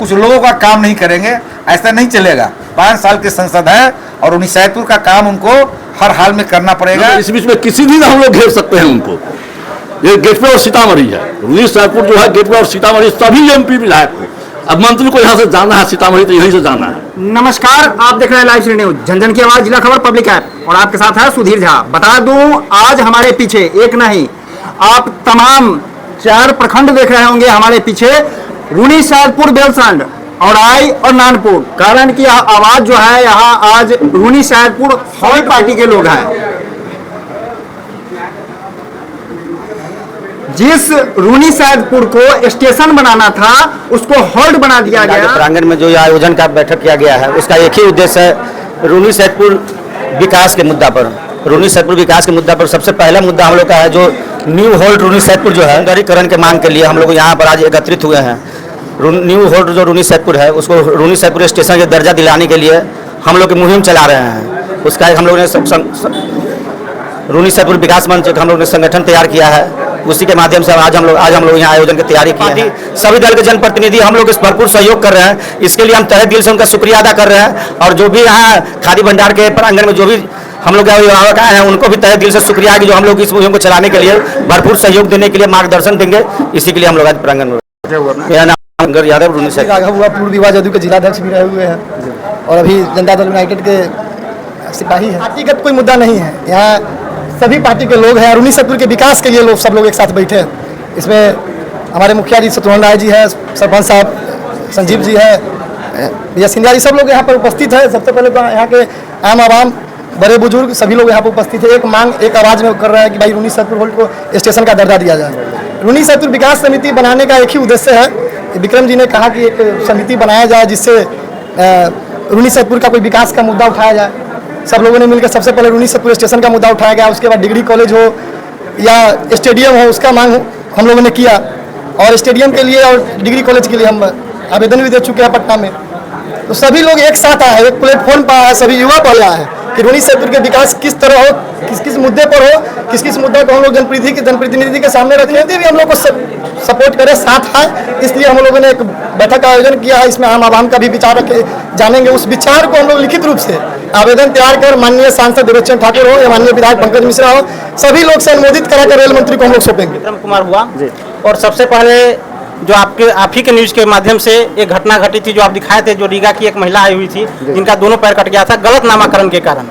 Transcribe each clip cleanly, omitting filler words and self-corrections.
कुछ लोगों का काम नहीं करेंगे, ऐसा नहीं चलेगा। 5 साल की संसद है और रुन्नी सैदपुर का काम उनको हर हाल में करना पड़ेगा। इस बीच में किसी दिन हम लोग घेर सकते हैं उनको। ये गेटवे और सीतामढ़ी है, रुन्नी सैदपुर जो है गेटवे और सीतामढ़ी, सभी एमपी विधायक को अब मंत्री को यहाँ से जाना है, सीतामढ़ी तो यहीं से जाना है। नमस्कार, आप देख रहे हैं लाइव न्यूज झंझन की आवाज, जिला खबर पब्लिक ऐप, और आपके साथ है सुधीर झा। बता दूं, आज हमारे पीछे एक नहीं, आप तमाम 4 प्रखंड देख रहे होंगे हमारे पीछे, रुन्नी सैदपुर, बेलसंड, औराई और नानपुर। कारण की आवाज जो है यहाँ आज रुन्नी सैदपुर हॉल पार्टी के लोग हैं। जिस रुन्नी सैदपुर को स्टेशन बनाना था उसको हॉल्ट बना दिया गया। प्रांगण में जो आयोजन का बैठक किया गया है उसका एक ही उद्देश्य है, रुन्नी सैदपुर विकास के मुद्दा पर। रुन्नी सैदपुर विकास के मुद्दा पर सबसे पहला मुद्दा हम लोग का है जो न्यू हॉल्ट रुन्नी सैदपुर जो है सौंदर्यीकरण के मांग के लिए हम लोग यहाँ पर आज एकत्रित हुए हैं। न्यू हॉल्ट जो रुन्नी सैदपुर है उसको रुन्नी सैदपुर स्टेशन का दर्जा दिलाने के लिए हम लोग मुहिम चला रहे हैं। उसका हम लोग ने रुन्नी सैदपुर विकास मंच हम लोग ने संगठन तैयार किया है, उसी के माध्यम से आज हम लोग यहाँ आयोजन की तैयारी की है। सभी दल के जनप्रतिनिधि हम लोग इस भरपूर सहयोग कर रहे हैं, इसके लिए हम तहे दिल से उनका शुक्रिया अदा कर रहे हैं। और जो भी यहाँ खादी भंडार के प्रांगण में जो भी हम लोग अभिभावक आए हैं उनको भी तहे दिल से शुक्रिया कि जो हम लोग इस मुहिम को चलाने के लिए भरपूर सहयोग देने के लिए मार्गदर्शन देंगे, इसी के लिए हम लोग आज प्रांगण में। मेरा नाम अंगर यादव, रुन्नी सैदपुर पूर्व दिवा जदयू के जिलाध्यक्ष भी रहे हुए हैं और अभी जनता दल यूनाइटेड के सिपाही हैं। पार्टीगत कोई मुद्दा नहीं है, यहाँ सभी पार्टी के लोग हैं। रुन्नी सैदपुर के विकास के लिए लोग सब लोग एक साथ बैठे हैं। इसमें हमारे मुखिया जी शत्रुघ्न राय जी है, सरपंच साहब संजीव जी है, भैया सिंधिया जी, सब लोग यहाँ पर उपस्थित है। सबसे पहले तो यहाँ के आम आवाम, बड़े बुजुर्ग सभी लोग यहाँ पर उपस्थित है। एक मांग एक आवाज़ में कर रहा है कि भाई रुन्नी सैदपुर हॉल्ट को स्टेशन का दर्जा दिया जाए। रुन्नी सैदपुर विकास समिति बनाने का एक ही उद्देश्य है। विक्रम जी ने कहा कि एक समिति बनाया जाए जिससे रुन्नी सैदपुर का कोई विकास का मुद्दा उठाया जाए। सब लोगों ने मिलकर सबसे पहले रुन्नी सैदपुर स्टेशन का मुद्दा उठाया गया, उसके बाद डिग्री कॉलेज हो या स्टेडियम हो उसका मांग हम लोगों ने किया, और स्टेडियम के लिए और डिग्री कॉलेज के लिए हम आवेदन भी दे चुके हैं पटना में। तो सभी लोग एक साथ आए, एक प्लेटफॉर्म पर आए, सभी युवा पहले आए कि रुन्नी सैदपुर के विकास किस तरह हो, किस किस मुद्दे पर हो, किस किस मुद्दे को हम लोग जनप्रतिनिधि के सामने रखें, भी हम लोग को सपोर्ट करें, साथ आए। इसलिए हम लोगों ने एक बैठक का आयोजन किया है। इसमें आम आवाम का भी विचार रखे जानेंगे। उस विचार को हम लोग लिखित रूप से आवेदन तैयार कर माननीय सांसद देवेंद्र ठाकुर हो या माननीय विधायक पंकज मिश्रा हो, सभी लोग से अनुमोदित कराकर रेल मंत्री को हम लोग सौंपेंगे। विक्रम कुमार हुआ जी। और सबसे पहले जो आप ही के न्यूज के माध्यम से एक घटना घटी थी जो आप दिखाए थे, जो रीगा की एक महिला आई हुई थी जिनका दोनों पैर कट गया था गलत नामाकरण के कारण।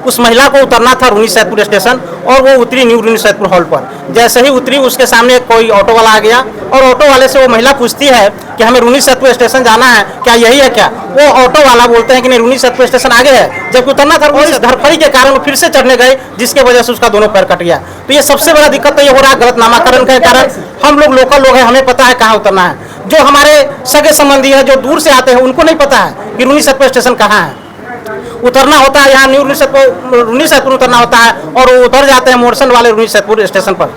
उस महिला को उतरना था रुन्नी सैदपुर स्टेशन और वो उतरी न्यू रुन्नी सैदपुर हॉल पर। जैसे ही उतरी उसके सामने कोई ऑटो वाला आ गया और ऑटो वाले से वो महिला पूछती है कि हमें रुन्नी सैदपुर स्टेशन जाना है, क्या यही है क्या? वो ऑटो वाला बोलते हैं कि नहीं, रुन्नी सैदपुर स्टेशन आगे है, जबकि उतरना था। और इस धरफड़ी के कारण वो फिर से चढ़ने गए जिसके वजह से उसका दोनों पैर कट गया। तो ये सबसे बड़ा दिक्कत तो ये हो रहा है गलत नामाकरण के कारण। हम लोग लोकल लोग हैं, हमें पता है कहाँ उतरना है। जो हमारे सगे संबंधी है जो दूर से आते हैं उनको नहीं पता है कि रुन्नी सैदपुर स्टेशन कहाँ है। उतरना होता है यहाँ न्यू रुन्नी सैदपुर उतरना होता है और वो उतर जाते हैं मोरसन वाले रुन्नी सैदपुर स्टेशन पर।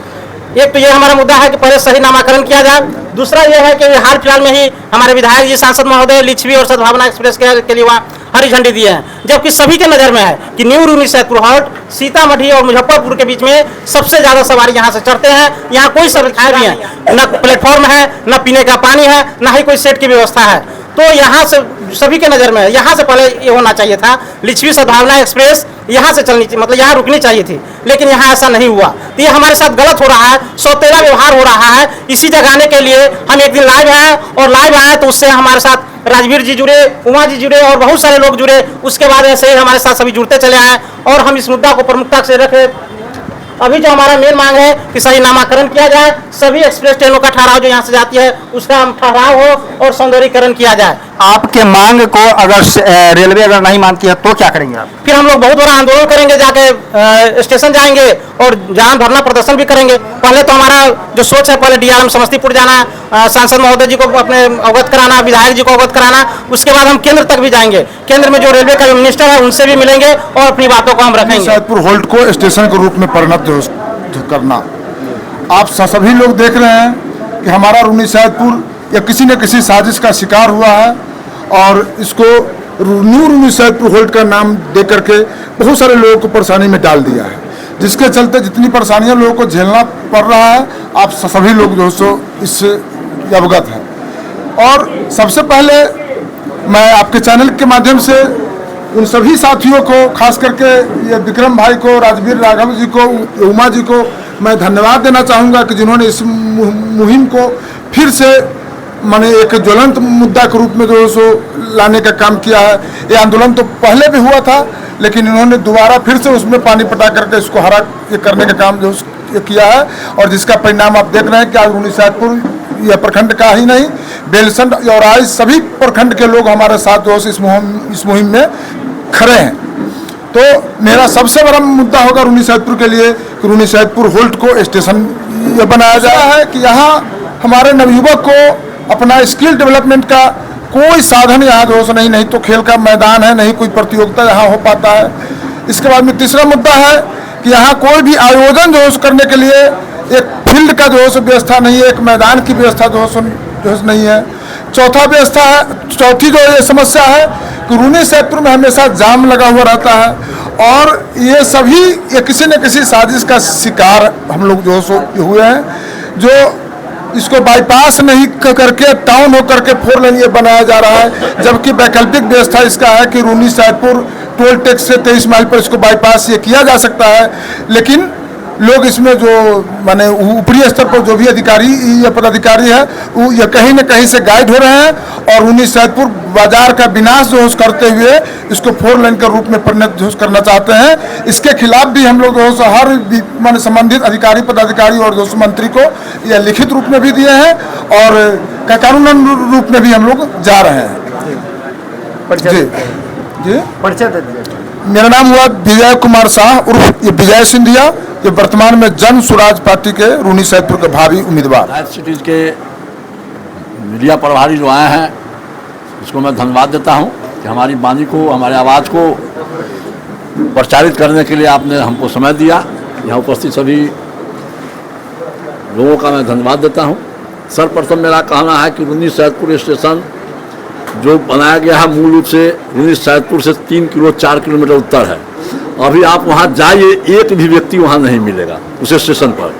एक तो ये हमारा मुद्दा है कि पहले सही नामाकरण किया जाए। दूसरा ये है कि हाल फिलहाल में ही हमारे विधायक जी सांसद महोदय लिच्छवी और सद्भावना एक्सप्रेस के लिए वहाँ हरी झंडी दिए हैं, जबकि सभी के नज़र में है कि न्यू रुन्नी सैदपुर हॉल्ट सीतामढ़ी और मुजफ्फरपुर के बीच में सबसे ज़्यादा सवारी यहाँ से चढ़ते हैं। यहाँ कोई सुविधाएं भी हैं, न प्लेटफॉर्म है, न पीने का पानी है, न ही कोई सेट की व्यवस्था है। तो यहाँ से सभी के नज़र में है, यहाँ से पहले ये होना चाहिए था लिच्छवी सद्भावना एक्सप्रेस यहाँ से चलनी, मतलब यहाँ रुकनी चाहिए थी, लेकिन यहाँ ऐसा नहीं हुआ। तो ये हमारे साथ गलत हो रहा है, सौतेला व्यवहार हो रहा है। इसी जगाने के लिए हम एक दिन लाइव आए और लाइव आए तो उससे हमारे साथ राजवीर जी जुड़े, उमा जी जुड़े और बहुत सारे लोग जुड़े। उसके बाद ऐसे ही हमारे साथ सभी जुड़ते चले आए और हम इस मुद्दा को प्रमुखता से रखे। अभी जो हमारा मेन मांग है कि सही नामाकरण किया जाए, सभी एक्सप्रेस ट्रेनों का ठहराव जो यहाँ से जाती है उसका ठहराव हो और सौंदर्यीकरण किया जाए। आपके मांग को अगर रेलवे अगर नहीं मानती है तो क्या करेंगे आप? फिर हम लोग बहुत बड़ा आंदोलन करेंगे, जाके स्टेशन जाएंगे और जहाँ धरना प्रदर्शन भी करेंगे। पहले तो हमारा जो सोच है पहले डीआरएम समस्तीपुर जाना, सांसद महोदय जी को अपने अवगत कराना, विधायक जी को अवगत कराना, उसके बाद हम केंद्र तक भी जाएंगे। केंद्र में जो रेलवे का मिनिस्टर है उनसे भी मिलेंगे और अपनी बातों को हम रखेंगे। सैदपुर हॉल्ट को स्टेशन के रूप में परिणत करना। आप सभी लोग देख रहे हैं कि हमारा रुन्नी सैदपुर या किसी न किसी साजिश का शिकार हुआ है और इसको न्यू रुन्नी सैदपुर हॉल्ट का नाम दे करके बहुत सारे लोगों को परेशानी में डाल दिया है, जिसके चलते जितनी परेशानियां लोगों को झेलना पड़ रहा है आप सभी लोग जो सो इससे अवगत हैं। और सबसे पहले मैं आपके चैनल के माध्यम से उन सभी साथियों को, खास करके ये विक्रम भाई को, राजवीर राघव जी को, उमा जी को मैं धन्यवाद देना चाहूँगा कि जिन्होंने इस मुहिम को फिर से माने एक ज्वलंत मुद्दा के रूप में जो है सो लाने का काम किया है। ये आंदोलन तो पहले भी हुआ था, लेकिन इन्होंने दोबारा फिर से उसमें पानी पटा करके इसको हरा ये करने का काम जो ये किया है, और जिसका परिणाम आप देख रहे हैं कि आज रूनीसैदपुर यह प्रखंड का ही नहीं, बेलसंड और आज सभी प्रखंड के लोग हमारे साथ जो है इस मुहिम में खड़े हैं। तो मेरा सबसे बड़ा मुद्दा होगा रूनीसैदपुर के लिए कि रूनीसैदपुर होल्ट को स्टेशन ये बनाया जाए है कि यहाँ हमारे नवयुवक को अपना स्किल डेवलपमेंट का कोई साधन यहाँ जो है नहीं तो खेल का मैदान है, नहीं कोई प्रतियोगिता यहाँ हो पाता है। इसके बाद में तीसरा मुद्दा है कि यहाँ कोई भी आयोजन जो है करने के लिए एक फील्ड का जो है व्यवस्था नहीं है, एक मैदान की व्यवस्था जो है नहीं है। चौथी जो ये समस्या है कि रूनीसैदपुर में हमेशा जाम लगा हुआ रहता है, और ये सभी ये किसी न किसी साजिश का शिकार हम लोग जो हुए हैं, जो इसको बाईपास नहीं करके टाउन होकर के 4 लेन ये बनाया जा रहा है, जबकि वैकल्पिक व्यवस्था इसका है कि रूनीसैदपुर टोल टैक्स से 23 माइल पर इसको बाईपास ये किया जा सकता है। लेकिन लोग इसमें जो माने ऊपरी स्तर पर जो भी अधिकारी या पदाधिकारी है वो ये कहीं न कहीं से गाइड हो रहे हैं, और रूनीसैदपुर बाजार का विनाश जो करते हुए इसको 4 लेन के रूप में परिणत करना चाहते हैं। इसके खिलाफ भी हम लोग जो हर माने संबंधित अधिकारी पदाधिकारी और जो मंत्री को यह लिखित रूप में भी दिए हैं, और कानूनन रूप में भी हम लोग जा रहे हैं। जी जी, मेरा नाम हुआ विजय कुमार शाह उर्फ विजय सिंधिया, ये वर्तमान में जन स्वराज पार्टी के रूनीसैदपुर के भावी उम्मीदवार। लाइफ सिटीज के मीडिया प्रभारी जो आए हैं उसको मैं धन्यवाद देता हूं कि हमारी वाणी को, हमारे आवाज़ को प्रचारित करने के लिए आपने हमको समय दिया। यहाँ उपस्थित सभी लोगों का मैं धन्यवाद देता हूं। सर्वप्रथम मेरा कहना है कि रूनीसैदपुर स्टेशन जो बनाया गया है मूल रूप से रूनीसैदपुर से 4 किलोमीटर उत्तर है। अभी आप वहाँ जाइए, एक भी व्यक्ति वहाँ नहीं मिलेगा उस स्टेशन पर।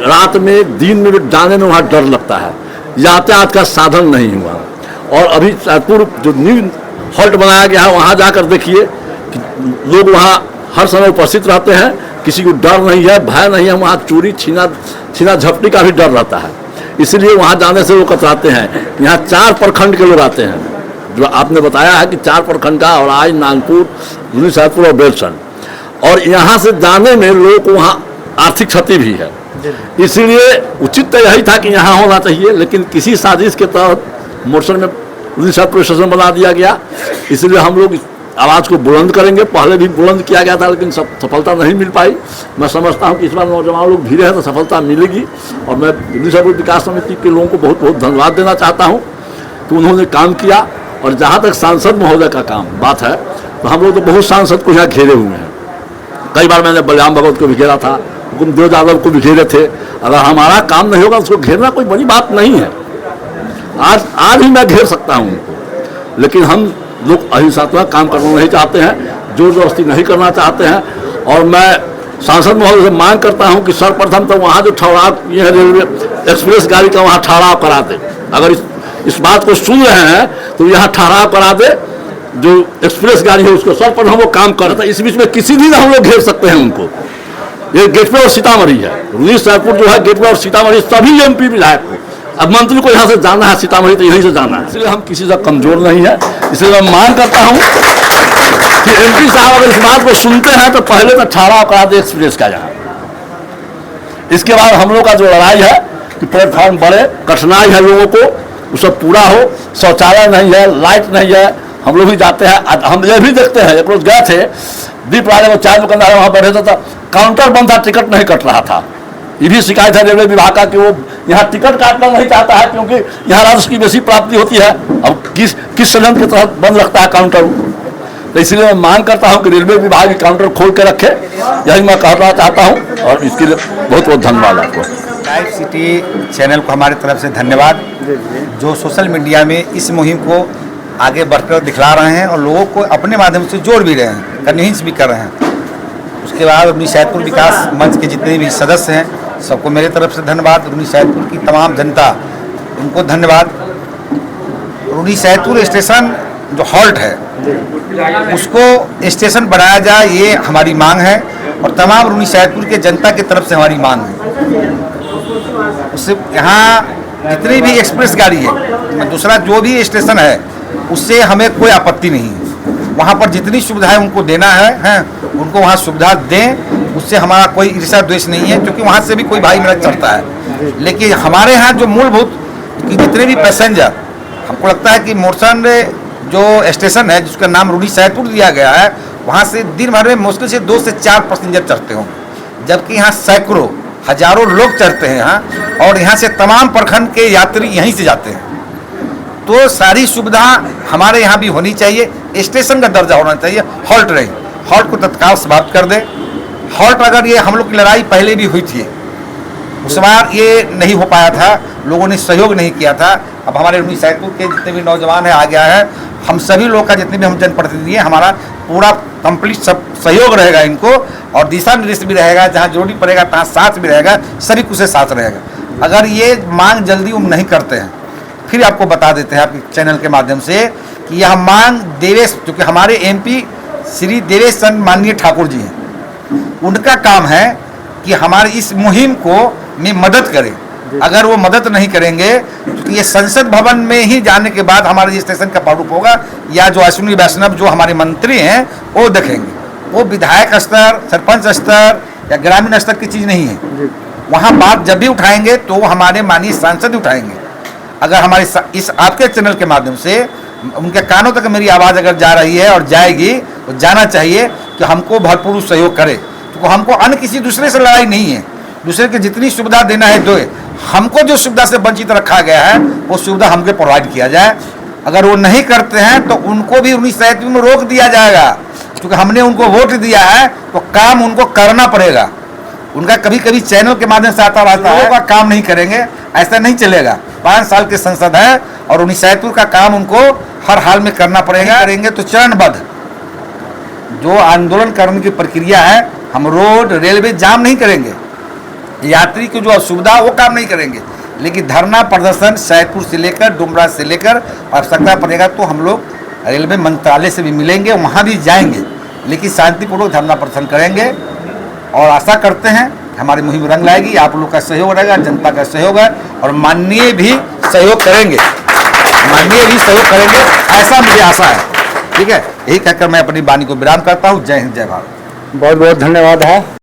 रात में दिन में जाने में वहाँ डर लगता है, यातायात का साधन नहीं हुआ। और अभी सैदपुर जो न्यू हॉल्ट बनाया गया है वहाँ जाकर देखिए कि लोग वहाँ हर समय उपस्थित रहते हैं, किसी को डर नहीं है, भय नहीं है। वहाँ चोरी छीना झपटी का भी डर रहता है, इसलिए वहाँ जाने से वो कतराते हैं। यहाँ 4 प्रखंड के लोग आते हैं, जो आपने बताया है कि 4 प्रखंड का, और आज नानपुर, रूनीसैदपुर और बेलसंड, और यहाँ से जाने में लोगों को वहाँ आर्थिक क्षति भी है। इसीलिए उचित तो यही था कि यहाँ होना चाहिए, लेकिन किसी साजिश के तहत मोर्चल में रूनीसैदपुर स्टेशन बना दिया गया। इसलिए हम लोग आवाज़ को बुलंद करेंगे। पहले भी बुलंद किया गया था, लेकिन सफलता नहीं मिल पाई। मैं समझता हूँ कि इस बार नौजवान लोग भिड़े हैं तो सफलता मिलेगी, और मैं रूनीसैदपुर विकास समिति के लोगों को बहुत बहुत धन्यवाद देना चाहता हूँ कि उन्होंने काम किया। और जहाँ तक सांसद महोदय का काम बात है, तो हम लोग तो बहुत सांसद को यहाँ घेरे हुए हैं। कई बार मैंने बलराम भगत को भी घेरा था, हुकुमदेव यादव को भी घेरे थे। अगर हमारा काम नहीं होगा उसको घेरना कोई बड़ी बात नहीं है। आज ही मैं घेर सकता हूँ उनको, लेकिन हम लोग अहिंसात्मक काम करना नहीं चाहते हैं, जोर जबरदस्ती नहीं करना चाहते हैं। और मैं सांसद महोदय से मांग करता हूं कि सर्वप्रथम तो वहाँ जो ठहराव ये है रेलवे एक्सप्रेस गाड़ी का वहाँ ठहराव करा दे। अगर इस बात को सुन रहे हैं तो यहाँ ठहराव करा दे, जो एक्सप्रेस गाड़ी है उसको सर्वप्रथम वो काम कर रहा था। इस बीच में किसी दिन हम लोग घेर सकते हैं उनको। ये गेटवे और सीतामढ़ी है, रूनीसैदपुर जो है गेटवे और सीतामढ़ी, सभी एमपी विधायक को, अब मंत्री को यहाँ से जाना है सीतामढ़ी तो यहीं से जाना है। इसलिए हम किसी से कमजोर नहीं है। इसलिए मैं मांग करता हूँ कि एमपी साहब अगर इस बात को सुनते हैं तो पहले तो ठहराव करा दे एक्सप्रेस का यहाँ। इसके बाद हम लोग का जो लड़ाई है कि प्लेटफॉर्म बढ़े, कठिनाई है लोगों को, वो सब पूरा हो। शौचालय नहीं है, लाइट नहीं है, हम लोग भी जाते हैं। हम ये भी देखते हैं, एक रोज गए थे दीप राजा में, चाय दुकानदार वहाँ बैठे थे, काउंटर बंद था, टिकट नहीं कट रहा था। ये भी शिकायत है रेलवे विभाग का कि वो यहाँ टिकट काटना नहीं चाहता है, क्योंकि यहाँ राजस्व की बेसी प्राप्ति होती है। अब किस संयंत्र के तहत बंद रखता है काउंटर। तो इसलिए मैं मांग करता हूँ कि रेलवे विभाग काउंटर खोल के रखे, यही मैं कहना चाहता हूँ। और इसके लिए बहुत बहुत धन्यवाद आपको। लाइव सिटी चैनल को हमारी तरफ से धन्यवाद, जो सोशल मीडिया में इस मुहिम को आगे बढ़कर दिखला रहे हैं और लोगों को अपने माध्यम से जोड़ भी रहे हैं, कन्विंस भी कर रहे हैं। उसके बाद रूनीसैदपुर विकास मंच के जितने भी सदस्य हैं सबको मेरे तरफ से धन्यवाद। रूनीसैदपुर की तमाम जनता, उनको धन्यवाद। रूनी सैदपुर स्टेशन जो हॉल्ट है उसको स्टेशन बनाया जाए, ये हमारी मांग है और तमाम रूनी सैदपुर के जनता की तरफ से हमारी मांग है। उससे यहाँ जितनी भी एक्सप्रेस गाड़ी है, दूसरा जो भी स्टेशन है उससे हमें कोई आपत्ति नहीं है। वहाँ पर जितनी सुविधाएं उनको देना है उनको वहाँ सुविधा दें, उससे हमारा कोई ईर्ष्या द्वेष नहीं है, क्योंकि वहाँ से भी कोई भाई मेरा चलता है। लेकिन हमारे यहाँ जो मूलभूत कि जितने भी पैसेंजर, हमको लगता है कि मोरसन जो स्टेशन है जिसका नाम रूनी सैदपुर दिया गया है, वहाँ से दिन भर में मुश्किल से 2 से 4 पैसेंजर चढ़ते होंगे, जबकि यहाँ सैकड़ों हजारों लोग चढ़ते हैं यहाँ, और यहाँ से तमाम प्रखंड के यात्री यहीं से जाते हैं। तो सारी सुविधा हमारे यहाँ भी होनी चाहिए, स्टेशन का दर्जा होना चाहिए, हॉल्ट रहे, हॉल्ट को तत्काल समाप्त कर दे। हॉल्ट अगर ये हम लोग की लड़ाई पहले भी हुई थी, उस बार ये नहीं हो पाया था, लोगों ने सहयोग नहीं किया था। अब हमारे रूनी सैदपुर के जितने भी नौजवान हैं आ गया है, हम सभी लोग का जितने भी हम जनप्रतिनिधि हैं, हमारा पूरा कंप्लीट सब सहयोग रहेगा इनको, और दिशा निर्देश भी रहेगा, जहाँ जरूरी पड़ेगा तहाँ साथ भी रहेगा, सभी कुछ से साथ रहेगा। अगर ये मांग जल्दी हम नहीं करते हैं, फिर आपको बता देते हैं आपके चैनल के माध्यम से कि यह मांग देवेश, क्योंकि हमारे MP श्री देवेश चंद माननीय ठाकुर जी हैं, उनका काम है कि हमारे इस मुहिम को में मदद करें। अगर वो मदद नहीं करेंगे तो ये संसद भवन में ही जाने के बाद हमारे ये स्टेशन का प्रारूप होगा, या जो अश्विनी वैष्णव जो हमारे मंत्री हैं वो देखेंगे। वो विधायक स्तर, सरपंच स्तर या ग्रामीण स्तर की चीज़ नहीं है। वहाँ बात जब भी उठाएंगे तो वो हमारे माननीय सांसद उठाएंगे। अगर हमारे इस आपके चैनल के माध्यम से उनके कानों तक मेरी आवाज़ अगर जा रही है और जाएगी, तो जाना चाहिए कि हमको भरपूर सहयोग करे, क्योंकि हमको अन्य किसी दूसरे से लड़ाई नहीं है। दूसरे के जितनी सुविधा देना है दो, हमको जो सुविधा से वंचित रखा गया है वो सुविधा हमको प्रोवाइड किया जाए। अगर वो नहीं करते हैं तो उनको भी रूनी सैदपुर में रोक दिया जाएगा, क्योंकि हमने उनको वोट दिया है तो काम उनको करना पड़ेगा। उनका कभी कभी चैनल के माध्यम से आता रहता है, वो काम नहीं करेंगे, ऐसा नहीं चलेगा। 5 साल के संसद है और रूनी सैदपुर का काम उनको हर हाल में करना पड़ेगा। करेंगे तो चरणबद्ध जो आंदोलन करने की प्रक्रिया है, हम रोड रेलवे जाम नहीं करेंगे, यात्री की जो असुविधा वो काम नहीं करेंगे, लेकिन धरना प्रदर्शन सैदपुर से लेकर डुमरा से लेकर आवश्यकता पड़ेगा तो हम लोग रेलवे मंत्रालय से भी मिलेंगे, वहाँ भी जाएंगे, लेकिन शांतिपूर्वक धरना प्रदर्शन करेंगे। और आशा करते हैं हमारी मुहिम रंग लाएगी, आप लोग का सहयोग रहेगा, जनता का सहयोग है, और माननीय भी सहयोग करेंगे, ऐसा मुझे आशा है। ठीक है, यही कहकर मैं अपनी वाणी को विराम करता हूँ। जय हिंद, जय भारत। बहुत बहुत धन्यवाद है।